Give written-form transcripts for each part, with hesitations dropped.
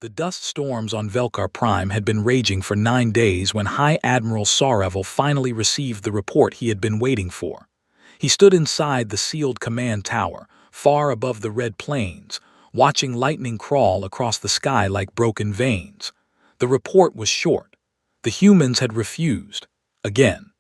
The dust storms on Velkar Prime had been raging for 9 days when High Admiral Sarevel finally received the report he had been waiting for. He stood inside the sealed command tower, far above the red plains, watching lightning crawl across the sky like broken veins. The report was short. The humans had refused. Again.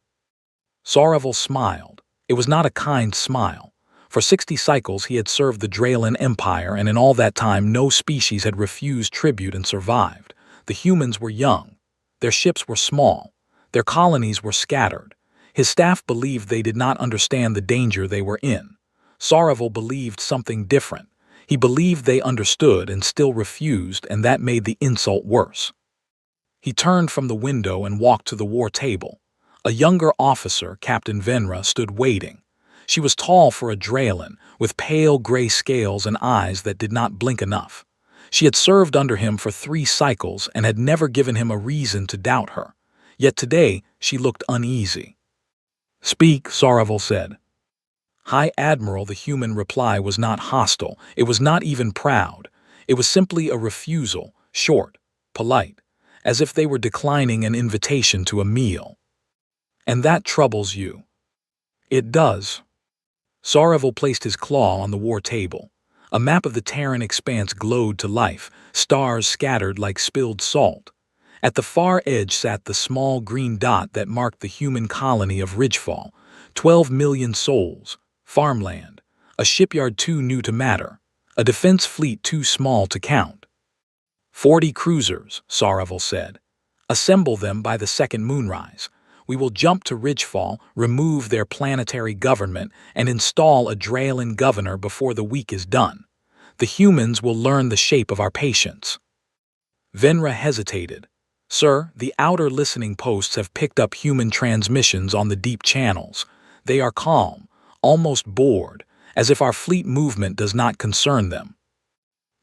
Sarevel smiled. It was not a kind smile. For 60 cycles he had served the Draylan Empire, and in all that time no species had refused tribute and survived. The humans were young. Their ships were small. Their colonies were scattered. His staff believed they did not understand the danger they were in. Sarevel believed something different. He believed they understood and still refused, and that made the insult worse. He turned from the window and walked to the war table. A younger officer, Captain Venra, stood waiting. She was tall for a Draylan, with pale gray scales and eyes that did not blink enough. She had served under him for 3 cycles and had never given him a reason to doubt her. Yet today she looked uneasy. "Speak," Sarevel said. High Admiral, the human reply was not hostile. It was not even proud. It was simply a refusal, short, polite, as if they were declining an invitation to a meal. "And that troubles you?" "It does." Sarevel placed his claw on the war table. A map of the Terran expanse glowed to life, stars scattered like spilled salt. At the far edge sat the small green dot that marked the human colony of Ridgefall. 12 million souls, farmland, a shipyard too new to matter, a defense fleet too small to count. 40 cruisers, Sarevel said. "Assemble them by the second moonrise. We will jump to Ridgefall, remove their planetary government, and install a Draylan governor before the week is done. The humans will learn the shape of our patience." Venra hesitated. "Sir, the outer listening posts have picked up human transmissions on the deep channels. They are calm, almost bored, as if our fleet movement does not concern them."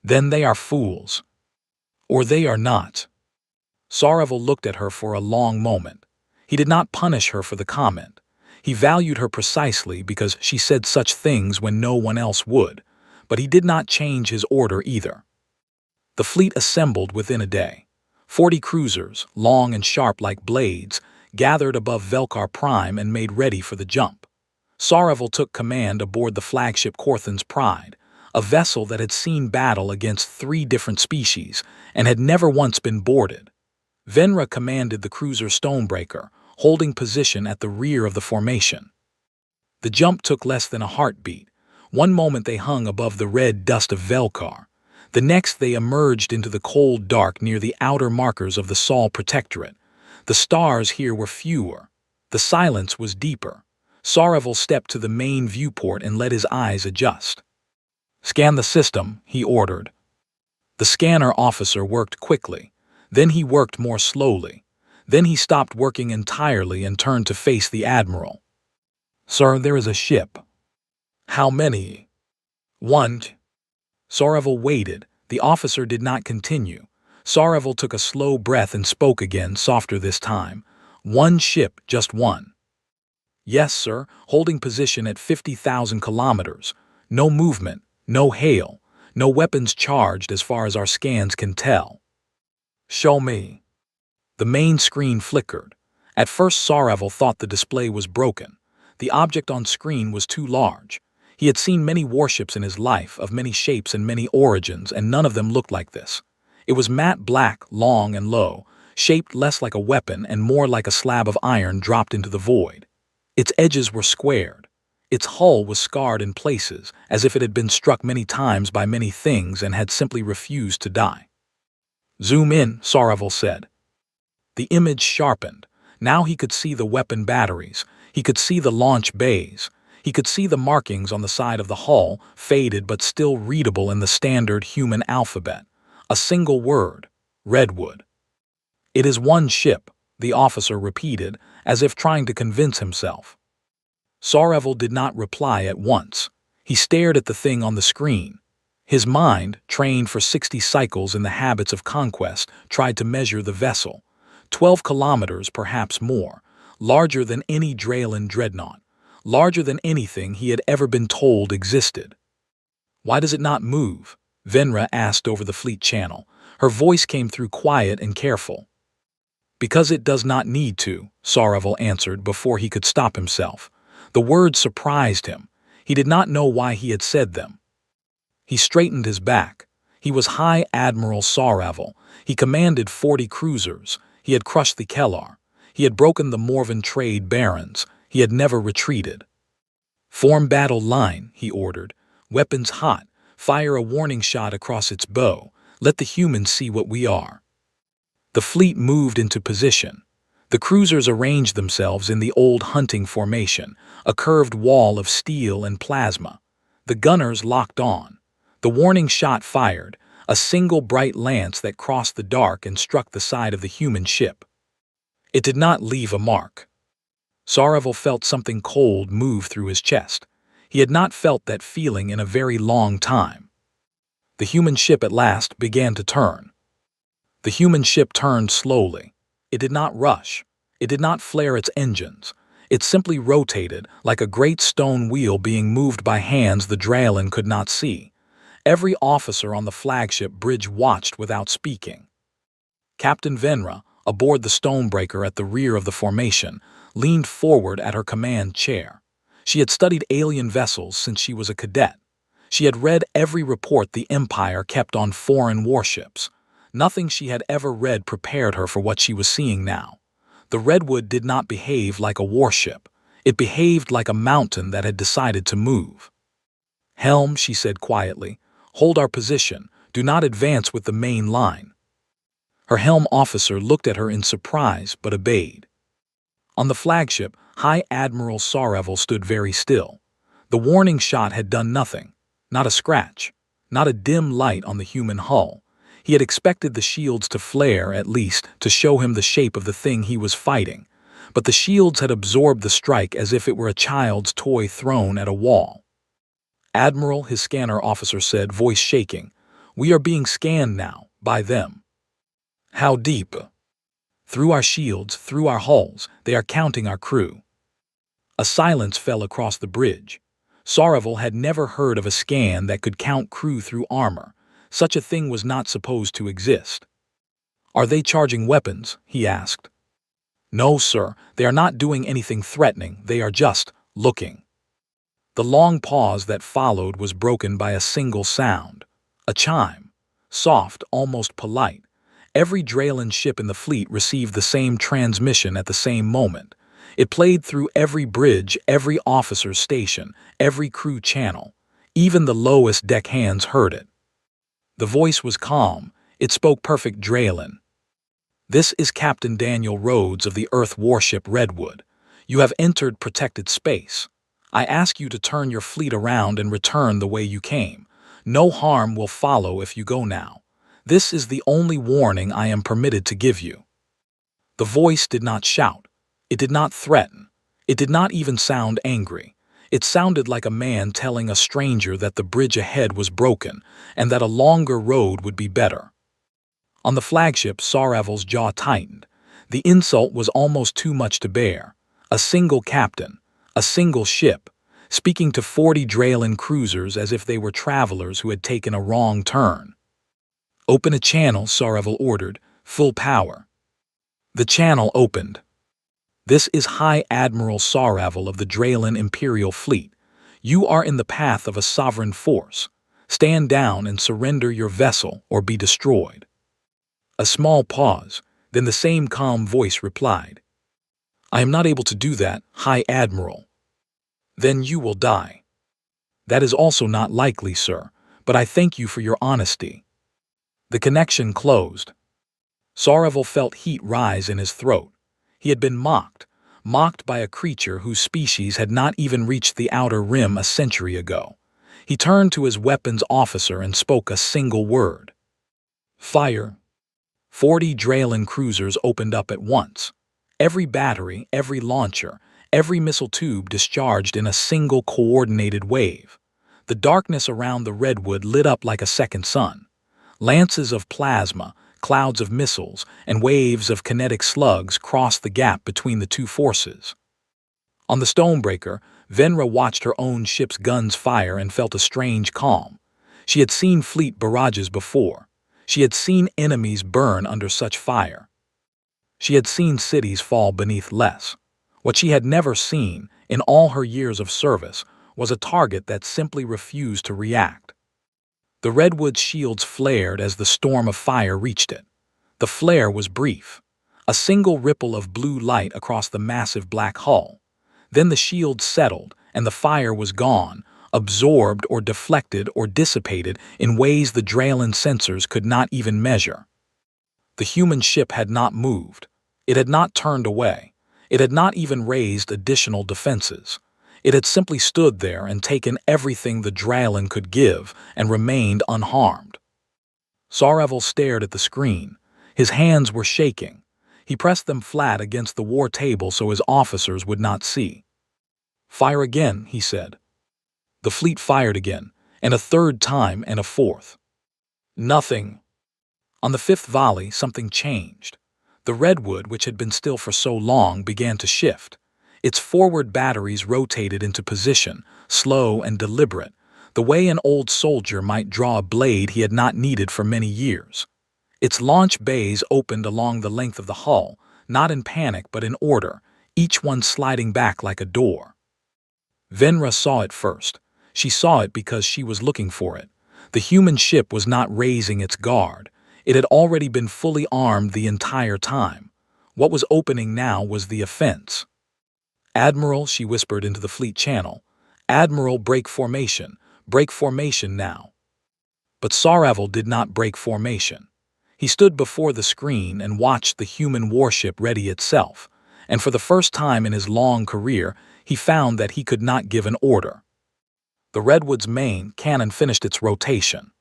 "Then they are fools." "Or they are not." Sarevel looked at her for a long moment. He did not punish her for the comment. He valued her precisely because she said such things when no one else would, but he did not change his order either. The fleet assembled within a day. 40 cruisers, long and sharp like blades, gathered above Velkar Prime and made ready for the jump. Sarevel took command aboard the flagship Corthan's Pride, a vessel that had seen battle against 3 different species and had never once been boarded. Venra commanded the cruiser Stonebreaker, holding position at the rear of the formation. The jump took less than a heartbeat. One moment they hung above the red dust of Velkar. The next they emerged into the cold dark near the outer markers of the Sol Protectorate. The stars here were fewer. The silence was deeper. Sarevel stepped to the main viewport and let his eyes adjust. "Scan the system," he ordered. The scanner officer worked quickly. Then he worked more slowly. Then he stopped working entirely and turned to face the Admiral. "Sir, there is a ship." "How many?" "One." Sarevel waited. The officer did not continue. Sarevel took a slow breath and spoke again, softer this time. "One ship, just one." "Yes, sir, holding position at 50,000 kilometers. No movement, no hail, no weapons charged as far as our scans can tell." "Show me." The main screen flickered. At first Sarevel thought the display was broken. The object on screen was too large. He had seen many warships in his life, of many shapes and many origins, and none of them looked like this. It was matte black, long and low, shaped less like a weapon and more like a slab of iron dropped into the void. Its edges were squared. Its hull was scarred in places, as if it had been struck many times by many things and had simply refused to die. "Zoom in," Sarevel said. The image sharpened. Now he could see the weapon batteries. He could see the launch bays. He could see the markings on the side of the hull, faded but still readable in the standard human alphabet. A single word: Redwood. "It is one ship," the officer repeated, as if trying to convince himself. Sarevel did not reply at once. He stared at the thing on the screen. His mind, trained for 60 cycles in the habits of conquest, tried to measure the vessel. 12 kilometers, perhaps more, larger than any Draylan dreadnought, larger than anything he had ever been told existed. "Why does it not move?" Venra asked over the fleet channel. Her voice came through quiet and careful. "Because it does not need to," Saravel answered before he could stop himself. The words surprised him. He did not know why he had said them. He straightened his back. He was High Admiral Saravel. He commanded 40 cruisers. He had crushed the Kellar. He had broken the Morven trade barons. He had never retreated. "Form battle line," he ordered. "Weapons hot. Fire a warning shot across its bow. Let the humans see what we are." The fleet moved into position. The cruisers arranged themselves in the old hunting formation, a curved wall of steel and plasma. The gunners locked on. The warning shot fired, a single bright lance that crossed the dark and struck the side of the human ship. It did not leave a mark. Saravel felt something cold move through his chest. He had not felt that feeling in a very long time. The human ship at last began to turn. The human ship turned slowly. It did not rush. It did not flare its engines. It simply rotated like a great stone wheel being moved by hands the Dralen could not see. Every officer on the flagship bridge watched without speaking. Captain Venra, aboard the Stonebreaker at the rear of the formation, leaned forward at her command chair. She had studied alien vessels since she was a cadet. She had read every report the Empire kept on foreign warships. Nothing she had ever read prepared her for what she was seeing now. The Redwood did not behave like a warship. It behaved like a mountain that had decided to move. "Helm," she said quietly, "hold our position. Do not advance with the main line." Her helm officer looked at her in surprise but obeyed. On the flagship, High Admiral Saravel stood very still. The warning shot had done nothing. Not a scratch. Not a dim light on the human hull. He had expected the shields to flare, at least, to show him the shape of the thing he was fighting. But the shields had absorbed the strike as if it were a child's toy thrown at a wall. "Admiral," his scanner officer said, voice shaking, "we are being scanned now, by them." "How deep?" "Through our shields, through our hulls. They are counting our crew." A silence fell across the bridge. Saravel had never heard of a scan that could count crew through armor. Such a thing was not supposed to exist. "Are they charging weapons?" he asked. "No, sir. They are not doing anything threatening. They are just looking." The long pause that followed was broken by a single sound. A chime. Soft, almost polite. Every Dralen ship in the fleet received the same transmission at the same moment. It played through every bridge, every officer's station, every crew channel. Even the lowest deckhands heard it. The voice was calm. It spoke perfect Dralen. "This is Captain Daniel Rhodes of the Earth warship Redwood. You have entered protected space. I ask you to turn your fleet around and return the way you came. No harm will follow if you go now. This is the only warning I am permitted to give you." The voice did not shout. It did not threaten. It did not even sound angry. It sounded like a man telling a stranger that the bridge ahead was broken and that a longer road would be better. On the flagship, Saravel's jaw tightened. The insult was almost too much to bear. A single captain, a single ship, speaking to 40 Dralen cruisers as if they were travelers who had taken a wrong turn. "Open a channel," Saravel ordered, "full power." The channel opened. "This is High Admiral Saravel of the Dralen Imperial Fleet. You are in the path of a sovereign force. Stand down and surrender your vessel or be destroyed." A small pause, then the same calm voice replied, "I am not able to do that, High Admiral." "Then you will die." "That is also not likely, sir, but I thank you for your honesty." The connection closed. Saravel felt heat rise in his throat. He had been mocked by a creature whose species had not even reached the outer rim a century ago. He turned to his weapons officer and spoke a single word. "Fire." 40 Dralen cruisers opened up at once. Every battery, every launcher, every missile tube discharged in a single coordinated wave. The darkness around the Redwood lit up like a second sun. Lances of plasma, clouds of missiles, and waves of kinetic slugs crossed the gap between the two forces. On the Stonebreaker, Venra watched her own ship's guns fire and felt a strange calm. She had seen fleet barrages before. She had seen enemies burn under such fire. She had seen cities fall beneath less. What she had never seen, in all her years of service, was a target that simply refused to react. The redwood's shields flared as the storm of fire reached it. The flare was brief, a single ripple of blue light across the massive black hull. Then the shield settled, and the fire was gone, absorbed or deflected or dissipated in ways the Draylen sensors could not even measure. The human ship had not moved. It had not turned away. It had not even raised additional defenses. It had simply stood there and taken everything the Draylen could give and remained unharmed. Sarevil stared at the screen. His hands were shaking. He pressed them flat against the war table so his officers would not see. "Fire again," he said. The fleet fired again, and a third time and a fourth. Nothing. On the fifth volley, something changed. The redwood, which had been still for so long, began to shift. Its forward batteries rotated into position, slow and deliberate, the way an old soldier might draw a blade he had not needed for many years. Its launch bays opened along the length of the hull, not in panic but in order, each one sliding back like a door. Venra saw it first. She saw it because she was looking for it. The human ship was not raising its guard. It had already been fully armed the entire time. What was opening now was the offense. "Admiral," she whispered into the fleet channel. "Admiral, break formation. Break formation now." But Sarevil did not break formation. He stood before the screen and watched the human warship ready itself, and for the first time in his long career, he found that he could not give an order. The redwood's main cannon finished its rotation.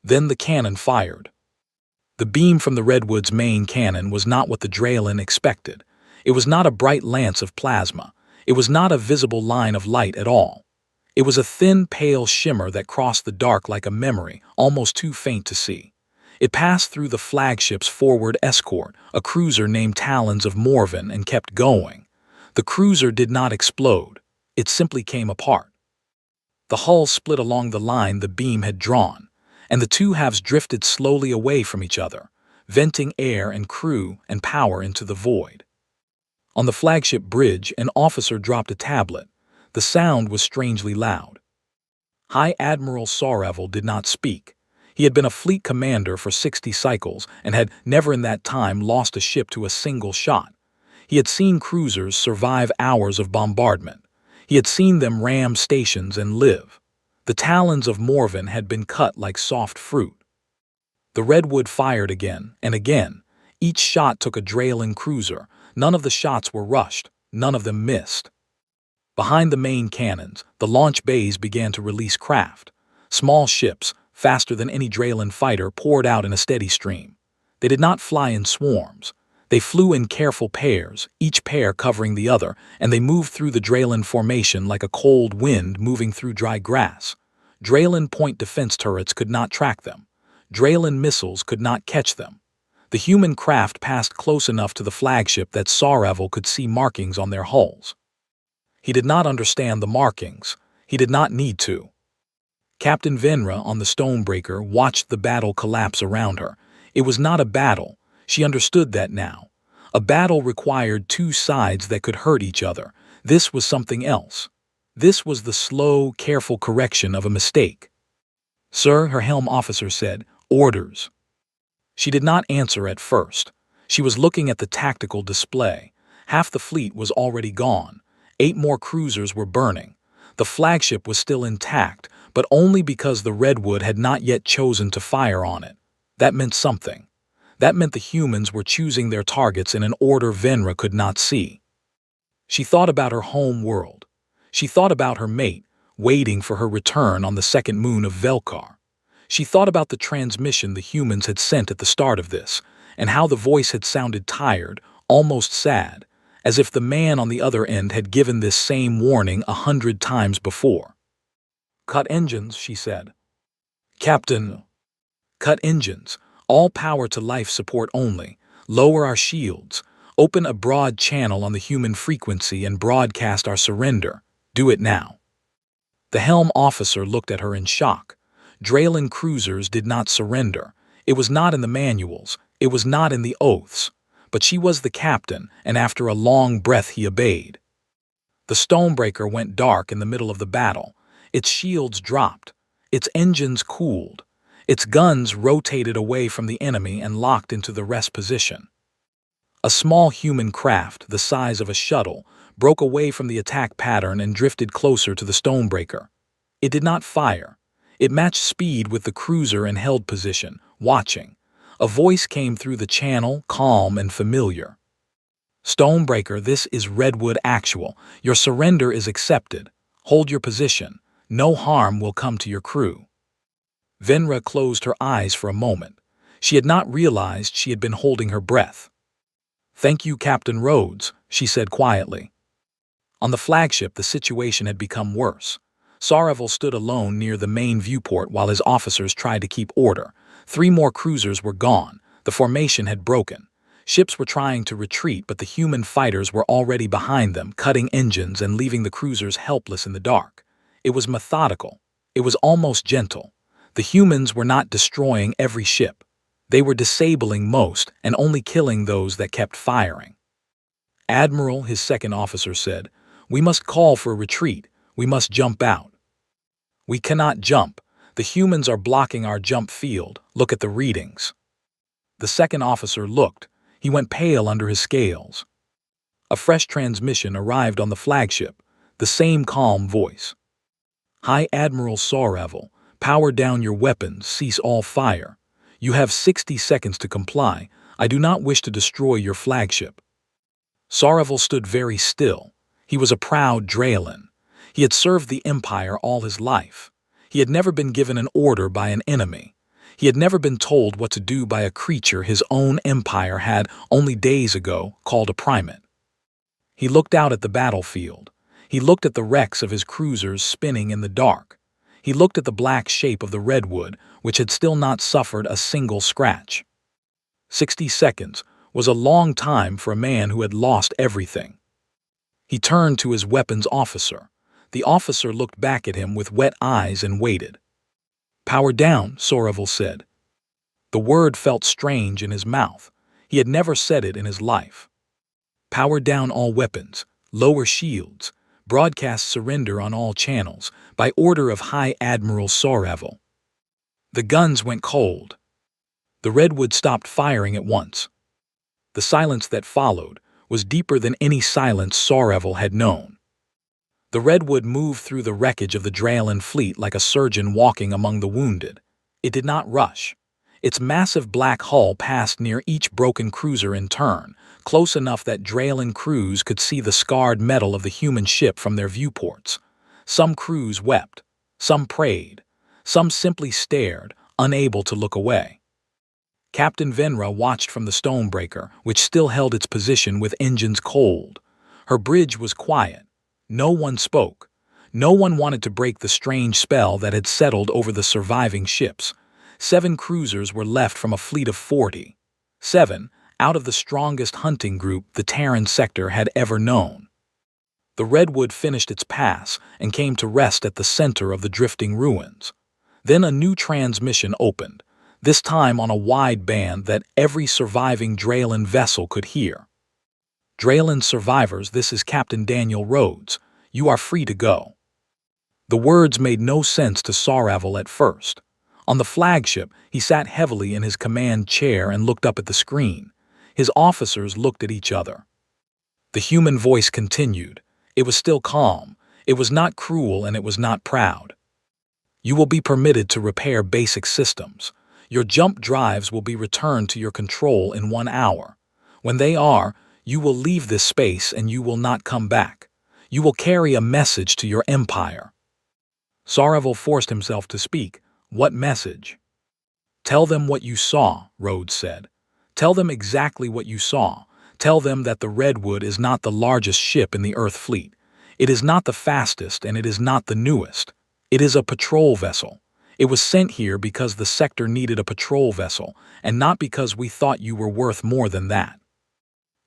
Then the cannon fired. The beam from the redwood's main cannon was not what the Draylen expected. It was not a bright lance of plasma. It was not a visible line of light at all. It was a thin, pale shimmer that crossed the dark like a memory, almost too faint to see. It passed through the flagship's forward escort, a cruiser named Talons of Morven, and kept going. The cruiser did not explode. It simply came apart. The hull split along the line the beam had drawn, and the two halves drifted slowly away from each other, venting air and crew and power into the void. On the flagship bridge, an officer dropped a tablet. The sound was strangely loud. High Admiral Sarevil did not speak. He had been a fleet commander for 60 cycles and had never in that time lost a ship to a single shot. He had seen cruisers survive hours of bombardment. He had seen them ram stations and live. The talons of Morven had been cut like soft fruit. The redwood fired again and again. Each shot took a Draylen cruiser. None of the shots were rushed. None of them missed. Behind the main cannons, the launch bays began to release craft. Small ships, faster than any Draylen fighter, poured out in a steady stream. They did not fly in swarms. They flew in careful pairs, each pair covering the other, and they moved through the Draylen formation like a cold wind moving through dry grass. Draylen point defense turrets could not track them. Draylen missiles could not catch them. The human craft passed close enough to the flagship that Sarevil could see markings on their hulls. He did not understand the markings. He did not need to. Captain Venra on the Stonebreaker watched the battle collapse around her. It was not a battle. She understood that now. A battle required two sides that could hurt each other. This was something else. This was the slow, careful correction of a mistake. "Sir," her helm officer said, "orders." She did not answer at first. She was looking at the tactical display. Half the fleet was already gone. 8 more cruisers were burning. The flagship was still intact, but only because the redwood had not yet chosen to fire on it. That meant something. That meant the humans were choosing their targets in an order Venra could not see. She thought about her home world. She thought about her mate, waiting for her return on the second moon of Velkar. She thought about the transmission the humans had sent at the start of this, and how the voice had sounded tired, almost sad, as if the man on the other end had given this same warning 100 times before. "Cut engines," she said. "Captain." "Cut engines. All power to life support only. Lower our shields. Open a broad channel on the human frequency and broadcast our surrender. Do it now." The helm officer looked at her in shock. Draylen cruisers did not surrender. It was not in the manuals, it was not in the oaths, but she was the captain, and after a long breath he obeyed. The Stonebreaker went dark in the middle of the battle. Its shields dropped, its engines cooled, its guns rotated away from the enemy and locked into the rest position. A small human craft, the size of a shuttle, broke away from the attack pattern and drifted closer to the Stonebreaker. It did not fire. It matched speed with the cruiser and held position, watching. A voice came through the channel, calm and familiar. Stonebreaker, this is Redwood Actual. Your surrender is accepted. Hold your position. No harm will come to your crew. Venra closed her eyes for a moment. She had not realized she had been holding her breath. "Thank you, Captain Rhodes," she said quietly. On the flagship, the situation had become worse. Sareville stood alone near the main viewport while his officers tried to keep order. 3 more cruisers were gone. The formation had broken. Ships were trying to retreat, but the human fighters were already behind them, cutting engines and leaving the cruisers helpless in the dark. It was methodical. It was almost gentle. The humans were not destroying every ship. They were disabling most and only killing those that kept firing. "Admiral," his second officer said, "we must call for a retreat. We must jump out." "We cannot jump. The humans are blocking our jump field. Look at the readings." The second officer looked. He went pale under his scales. A fresh transmission arrived on the flagship, the same calm voice. "High Admiral Sareville, power down your weapons, cease all fire. You have 60 seconds to comply. I do not wish to destroy your flagship." Sareville stood very still. He was a proud Draylen. He had served the Empire all his life. He had never been given an order by an enemy. He had never been told what to do by a creature his own empire had, only days ago, called a primate. He looked out at the battlefield. He looked at the wrecks of his cruisers spinning in the dark. He looked at the black shape of the Redwood, which had still not suffered a single scratch. 60 seconds was a long time for a man who had lost everything. He turned to his weapons officer. The officer looked back at him with wet eyes and waited. "Power down," Sareville said. The word felt strange in his mouth. He had never said it in his life. "Power down all weapons, lower shields, broadcast surrender on all channels, by order of High Admiral Sareville." The guns went cold. The Redwood stopped firing at once. The silence that followed was deeper than any silence Sareville had known. The Redwood moved through the wreckage of the Draylen fleet like a surgeon walking among the wounded. It did not rush. Its massive black hull passed near each broken cruiser in turn, close enough that Draylen crews could see the scarred metal of the human ship from their viewports. Some crews wept, some prayed, some simply stared, unable to look away. Captain Venra watched from the Stonebreaker, which still held its position with engines cold. Her bridge was quiet. No one spoke. No one wanted to break the strange spell that had settled over the surviving ships. 7 cruisers were left from a fleet of 40. 7 out of the strongest hunting group the Terran sector had ever known. The Redwood finished its pass and came to rest at the center of the drifting ruins. Then a new transmission opened, this time on a wide band that every surviving Draylen vessel could hear. "Draylen survivors, this is Captain Daniel Rhodes. You are free to go." The words made no sense to Sareville at first. On the flagship, he sat heavily in his command chair and looked up at the screen. His officers looked at each other. The human voice continued. It was still calm. It was not cruel and it was not proud. "You will be permitted to repair basic systems. Your jump drives will be returned to your control in 1 hour. When they are, you will leave this space and you will not come back. You will carry a message to your empire." Sareville forced himself to speak. "What message?" "Tell them what you saw," Rhodes said. "Tell them exactly what you saw. Tell them that the Redwood is not the largest ship in the Earth fleet. It is not the fastest and it is not the newest. It is a patrol vessel. It was sent here because the sector needed a patrol vessel, and not because we thought you were worth more than that.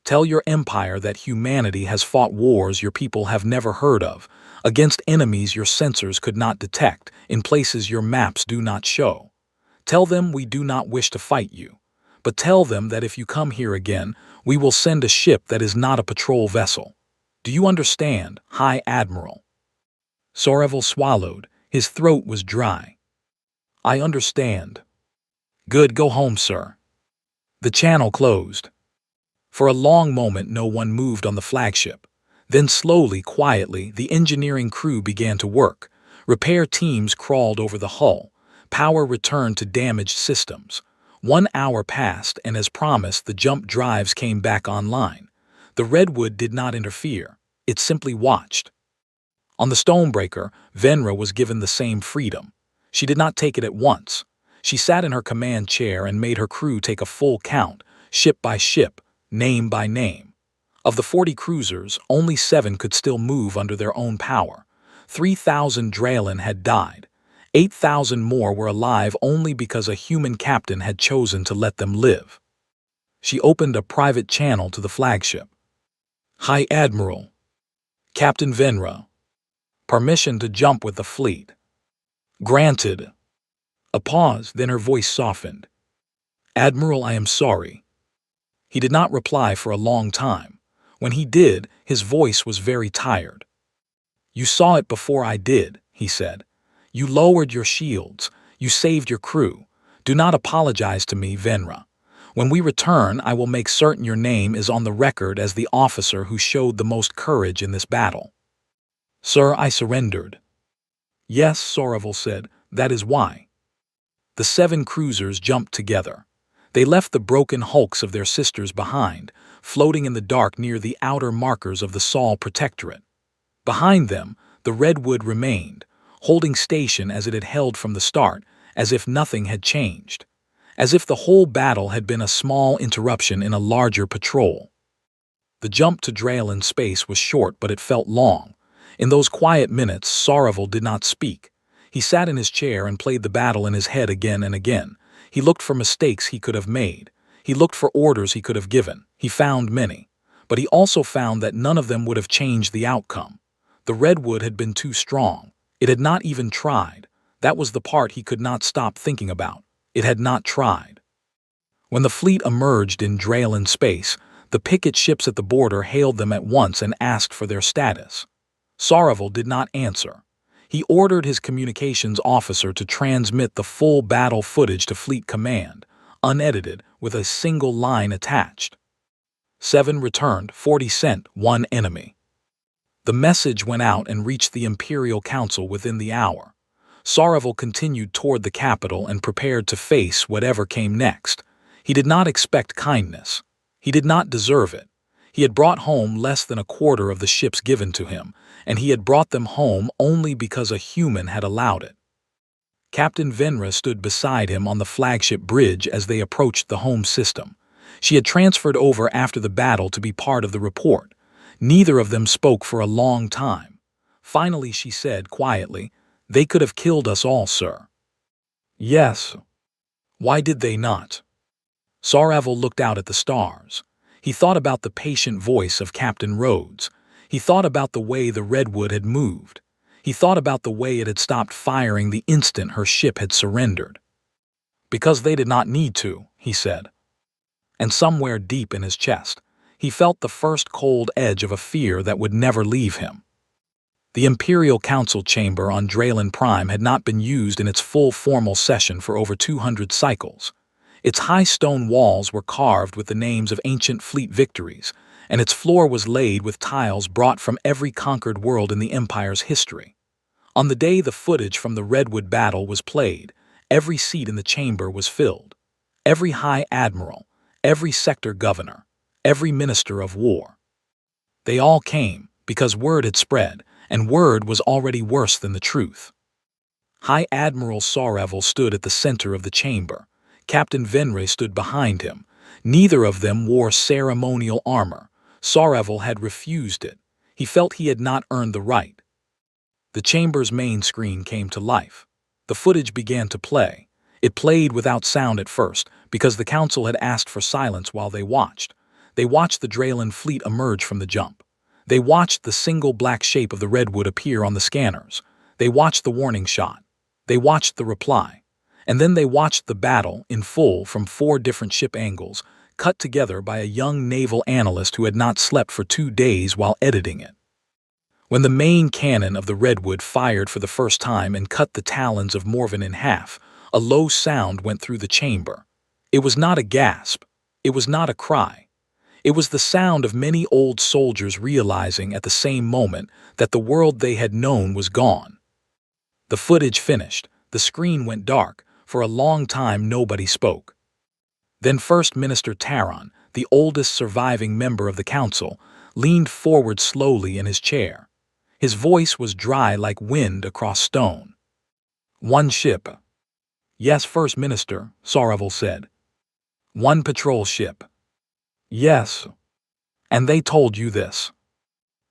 Tell your empire that humanity has fought wars your people have never heard of, against enemies your sensors could not detect, in places your maps do not show. Tell them we do not wish to fight you, but tell them that if you come here again, we will send a ship that is not a patrol vessel. Do you understand, High Admiral?" Soreval swallowed. His throat was dry. "I understand." "Good, go home, sir." The channel closed. For a long moment no one moved on the flagship. Then slowly, quietly, the engineering crew began to work. Repair teams crawled over the hull. Power returned to damaged systems. 1 hour passed, and as promised, the jump drives came back online. The Redwood did not interfere. It simply watched. On the Stonebreaker, Venra was given the same freedom. She did not take it at once. She sat in her command chair and made her crew take a full count, ship by ship, name by name. Of the 40 cruisers, only 7 could still move under their own power. 3,000 Dralin had died. 8,000 more were alive only because a human captain had chosen to let them live. She opened a private channel to the flagship. "High Admiral. Captain Venra. Permission to jump with the fleet." "Granted." A pause, then her voice softened. "Admiral, I am sorry." He did not reply for a long time. When he did, his voice was very tired. "You saw it before I did," he said. "You lowered your shields. You saved your crew. Do not apologize to me, Venra. When we return, I will make certain your name is on the record as the officer who showed the most courage in this battle." "Sir, I surrendered." "Yes," Soreval said, "that is why." The 7 cruisers jumped together. They left the broken hulks of their sisters behind, floating in the dark near the outer markers of the Sol Protectorate. Behind them, the Redwood remained, holding station as it had held from the start, as if nothing had changed. As if the whole battle had been a small interruption in a larger patrol. The jump to Dralin space was short, but it felt long. In those quiet minutes, Soreval did not speak. He sat in his chair and played the battle in his head again and again. He looked for mistakes he could have made. He looked for orders he could have given. He found many. But he also found that none of them would have changed the outcome. The Redwood had been too strong. It had not even tried. That was the part he could not stop thinking about. It had not tried. When the fleet emerged in Dralin space, the picket ships at the border hailed them at once and asked for their status. Soreval did not answer. He ordered his communications officer to transmit the full battle footage to Fleet Command, unedited, with a single line attached. 7 returned, 40 sent, 1 enemy. The message went out and reached the Imperial Council within the hour. Soreval continued toward the capital and prepared to face whatever came next. He did not expect kindness. He did not deserve it. He had brought home less than a quarter of the ships given to him, and he had brought them home only because a human had allowed it. Captain Venra stood beside him on the flagship bridge as they approached the home system. She had transferred over after the battle to be part of the report. Neither of them spoke for a long time. Finally she said quietly, "They could have killed us all, sir." "Yes." "Why did they not?" Soreval looked out at the stars. He thought about the patient voice of Captain Rhodes. He thought about the way the Redwood had moved. He thought about the way it had stopped firing the instant her ship had surrendered. "Because they did not need to," he said. And somewhere deep in his chest, he felt the first cold edge of a fear that would never leave him. The Imperial Council chamber on Dralin Prime had not been used in its full formal session for over 200 cycles. Its high stone walls were carved with the names of ancient fleet victories, and its floor was laid with tiles brought from every conquered world in the Empire's history. On the day the footage from the Redwood battle was played, every seat in the chamber was filled. Every High Admiral, every sector governor, every minister of war. They all came because word had spread, and word was already worse than the truth. High Admiral Soreval stood at the center of the chamber. Captain Venra stood behind him. Neither of them wore ceremonial armor. Soreval had refused it. He felt he had not earned the right. The chamber's main screen came to life. The footage began to play. It played without sound at first, because the council had asked for silence while they watched. They watched the Dralin fleet emerge from the jump. They watched the single black shape of the Redwood appear on the scanners. They watched the warning shot. They watched the reply. And then they watched the battle in full from 4 different ship angles, cut together by a young naval analyst who had not slept for 2 days while editing it. When the main cannon of the Redwood fired for the first time and cut the talons of Morven in half, a low sound went through the chamber. It was not a gasp. It was not a cry. It was the sound of many old soldiers realizing at the same moment that the world they had known was gone. The footage finished. The screen went dark. For a long time nobody spoke. Then First Minister Taron, the oldest surviving member of the council, leaned forward slowly in his chair. His voice was dry like wind across stone. "One ship." "Yes, First Minister," Saravel said. "One patrol ship." "Yes." "And they told you this?"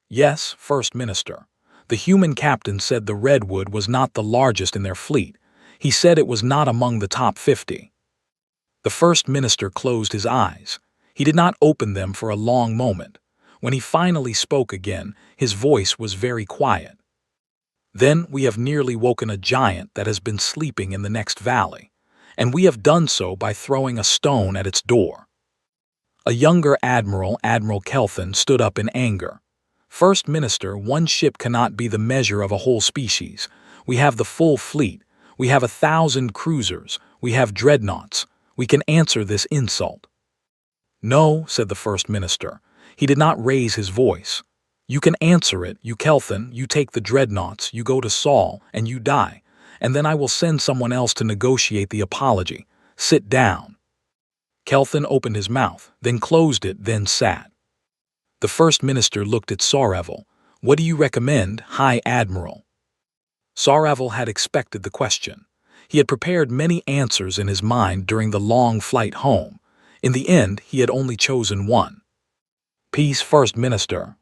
"Yes, First Minister. The human captain said the Redwood was not the largest in their fleet. He said it was not among the top 50. The First Minister closed his eyes. He did not open them for a long moment. When he finally spoke again, his voice was very quiet. "Then we have nearly woken a giant that has been sleeping in the next valley, and we have done so by throwing a stone at its door." A younger admiral, Admiral Kelthan, stood up in anger. "First Minister, one ship cannot be the measure of a whole species. We have the full fleet. We have 1,000 cruisers. We have dreadnoughts. We can answer this insult." "No," said the First Minister. He did not raise his voice. "You can answer it, you Kelthan. You take the dreadnoughts, you go to Saul, and you die. And then I will send someone else to negotiate the apology. Sit down." Kelthan opened his mouth, then closed it, then sat. The First Minister looked at Saravel. "What do you recommend, High Admiral?" Saravel had expected the question. He had prepared many answers in his mind during the long flight home. In the end, he had only chosen one. "Peace, First Minister."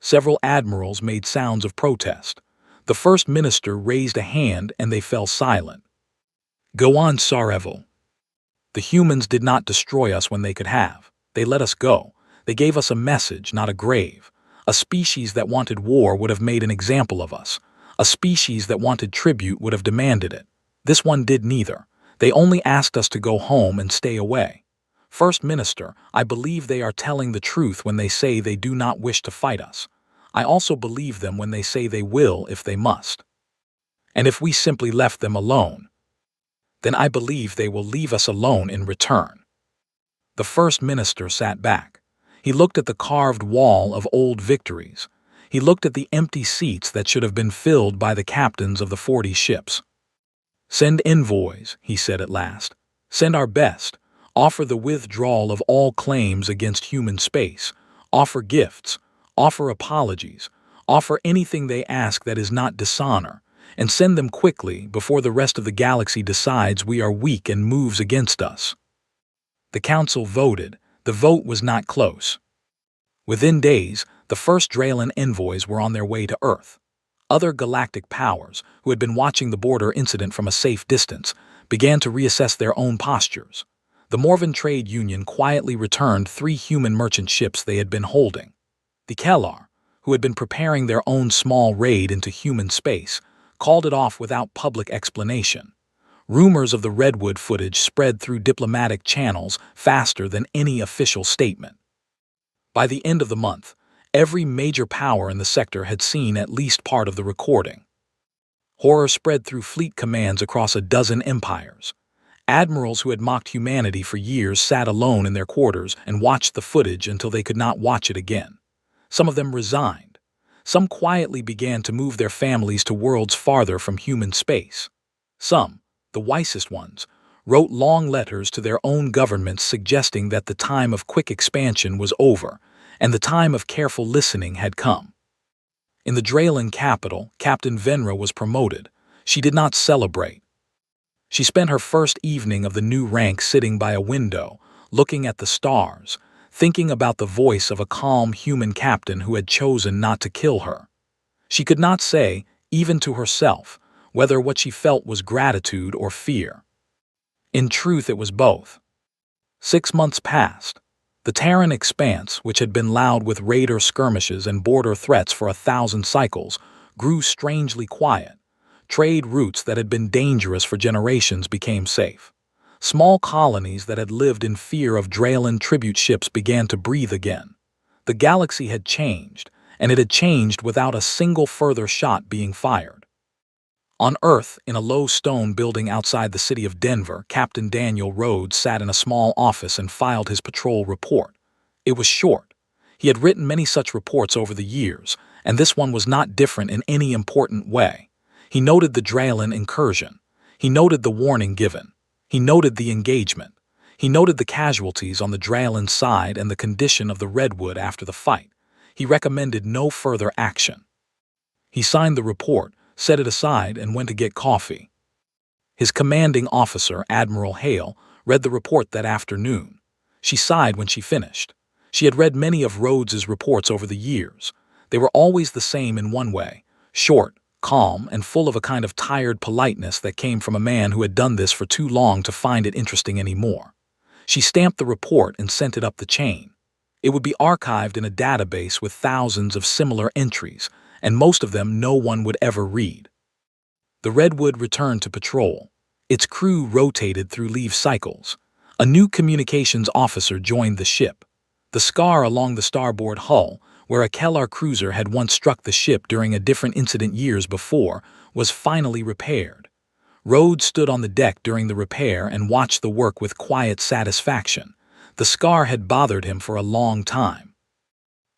Several admirals made sounds of protest. The First Minister raised a hand and they fell silent. "Go on, Saravel." "The humans did not destroy us when they could have. They let us go. They gave us a message, not a grave. A species that wanted war would have made an example of us. A species that wanted tribute would have demanded it. This one did neither. They only asked us to go home and stay away. First Minister, I believe they are telling the truth when they say they do not wish to fight us. I also believe them when they say they will if they must. And if we simply left them alone, then I believe they will leave us alone in return." The First Minister sat back. He looked at the carved wall of old victories. He looked at the empty seats that should have been filled by the captains of the 40 ships. "Send envoys," he said at last. "Send our best. Offer the withdrawal of all claims against human space. Offer gifts. Offer apologies. Offer anything they ask that is not dishonor. And send them quickly before the rest of the galaxy decides we are weak and moves against us." The council voted. The vote was not close. Within days, the first Draylan envoys were on their way to Earth. Other galactic powers, who had been watching the border incident from a safe distance, began to reassess their own postures. The Morven Trade Union quietly returned 3 human merchant ships they had been holding. The Kellar, who had been preparing their own small raid into human space, called it off without public explanation. Rumors of the Redwood footage spread through diplomatic channels faster than any official statement. By the end of the month, every major power in the sector had seen at least part of the recording. Horror spread through fleet commands across a dozen empires. Admirals who had mocked humanity for years sat alone in their quarters and watched the footage until they could not watch it again. Some of them resigned. Some quietly began to move their families to worlds farther from human space. Some, the wisest ones, wrote long letters to their own governments suggesting that the time of quick expansion was over and the time of careful listening had come. In the Draylan capital, Captain Venra was promoted. She did not celebrate. She spent her first evening of the new rank sitting by a window, looking at the stars, thinking about the voice of a calm human captain who had chosen not to kill her. She could not say, even to herself, whether what she felt was gratitude or fear. In truth, it was both. 6 months passed. The Terran expanse, which had been loud with raider skirmishes and border threats for 1,000 cycles, grew strangely quiet. Trade routes that had been dangerous for generations became safe. Small colonies that had lived in fear of Draylen tribute ships began to breathe again. The galaxy had changed, and it had changed without a single further shot being fired. On Earth, in a low stone building outside the city of Denver, Captain Daniel Rhodes sat in a small office and filed his patrol report. It was short. He had written many such reports over the years, and this one was not different in any important way. He noted the Draylen incursion. He noted the warning given. He noted the engagement. He noted the casualties on the Draylen side and the condition of the Redwood after the fight. He recommended no further action. He signed the report, set it aside, and went to get coffee. His commanding officer, Admiral Hale, read the report that afternoon. She sighed when she finished. She had read many of Rhodes's reports over the years. They were always the same in one way, short, calm, and full of a kind of tired politeness that came from a man who had done this for too long to find it interesting anymore. She stamped the report and sent it up the chain. It would be archived in a database with thousands of similar entries, and most of them no one would ever read. The Redwood returned to patrol. Its crew rotated through leave cycles. A new communications officer joined the ship. The scar along the starboard hull, where a Kellar cruiser had once struck the ship during a different incident years before, was finally repaired. Rhodes stood on the deck during the repair and watched the work with quiet satisfaction. The scar had bothered him for a long time.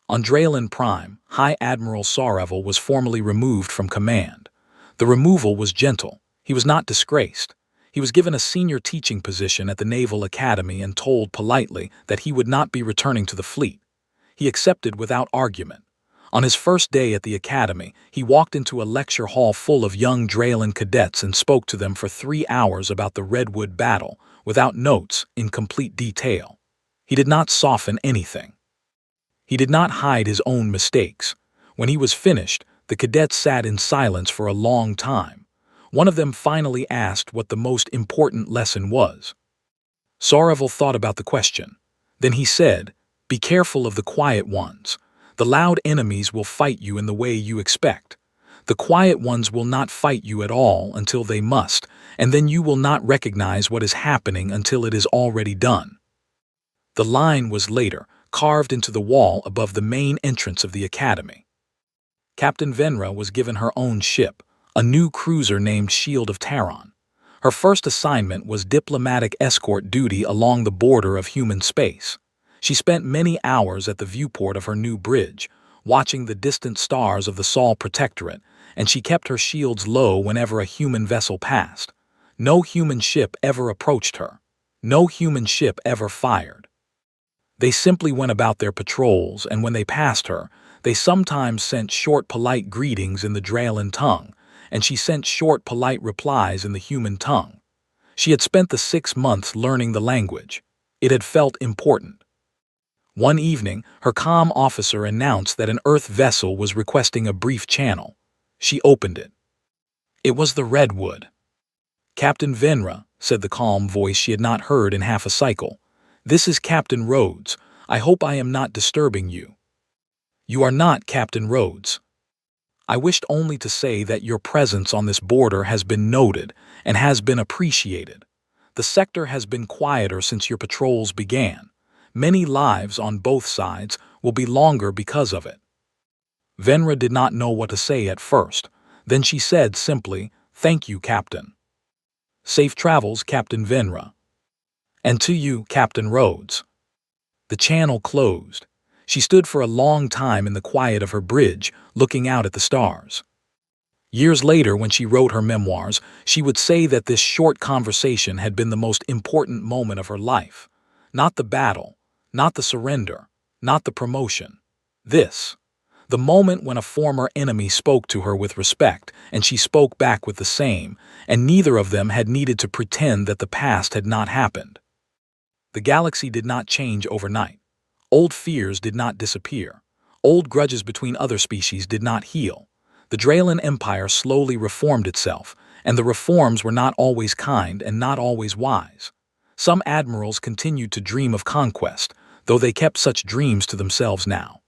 On Draylen Prime, High Admiral Sawrevel was formally removed from command. The removal was gentle. He was not disgraced. He was given a senior teaching position at the Naval Academy and told politely that he would not be returning to the fleet. He accepted without argument. On his first day at the academy, he walked into a lecture hall full of young Draylen cadets and spoke to them for 3 hours about the Redwood battle, without notes, in complete detail. He did not soften anything. He did not hide his own mistakes. When he was finished, the cadets sat in silence for a long time. One of them finally asked what the most important lesson was. Sawrevel thought about the question. Then he said, "Be careful of the quiet ones. The loud enemies will fight you in the way you expect. The quiet ones will not fight you at all until they must, and then you will not recognize what is happening until it is already done." The line was later carved into the wall above the main entrance of the academy. Captain Venra was given her own ship, a new cruiser named Shield of Taron. Her first assignment was diplomatic escort duty along the border of human space. She spent many hours at the viewport of her new bridge, watching the distant stars of the Sol Protectorate, and she kept her shields low whenever a human vessel passed. No human ship ever approached her. No human ship ever fired. They simply went about their patrols, and when they passed her, they sometimes sent short, polite greetings in the Draylen tongue, and she sent short, polite replies in the human tongue. She had spent the 6 months learning the language. It had felt important. One evening, her comm officer announced that an Earth vessel was requesting a brief channel. She opened it. It was the Redwood. "Captain Venra," said the calm voice she had not heard in half a cycle. "This is Captain Rhodes. I hope I am not disturbing you." "You are not, Captain Rhodes. I wished only to say that your presence on this border has been noted and has been appreciated. The sector has been quieter since your patrols began. Many lives on both sides will be longer because of it." Venra did not know what to say at first. Then she said simply, "Thank you, Captain." "Safe travels, Captain Venra." "And to you, Captain Rhodes." The channel closed. She stood for a long time in the quiet of her bridge, looking out at the stars. Years later, when she wrote her memoirs, she would say that this short conversation had been the most important moment of her life. Not the battle, not the surrender, not the promotion. This. The moment when a former enemy spoke to her with respect, and she spoke back with the same, and neither of them had needed to pretend that the past had not happened. The galaxy did not change overnight. Old fears did not disappear. Old grudges between other species did not heal. The Draylen Empire slowly reformed itself, and the reforms were not always kind and not always wise. Some admirals continued to dream of conquest, though they kept such dreams to themselves now.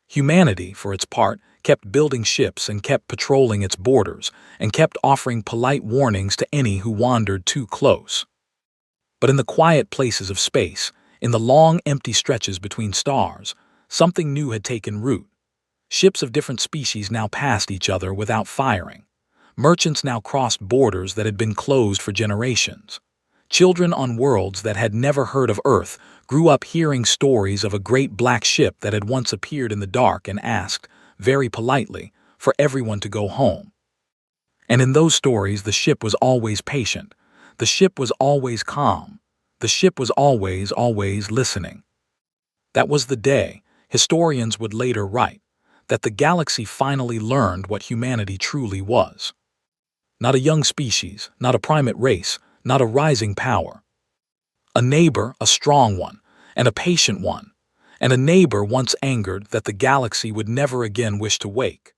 Humanity, for its part, kept building ships and kept patrolling its borders, and kept offering polite warnings to any who wandered too close. But in the quiet places of space, in the long empty stretches between stars, something new had taken root. Ships of different species now passed each other without firing. Merchants now crossed borders that had been closed for generations. Children on worlds that had never heard of Earth grew up hearing stories of a great black ship that had once appeared in the dark and asked, very politely, for everyone to go home. And in those stories, the ship was always patient. The ship was always calm. The ship was always listening. That was the day, historians would later write, that the galaxy finally learned what humanity truly was. Not a young species, not a primate race, not a rising power. A neighbor, a strong one, and a patient one, and a neighbor once angered that the galaxy would never again wish to wake.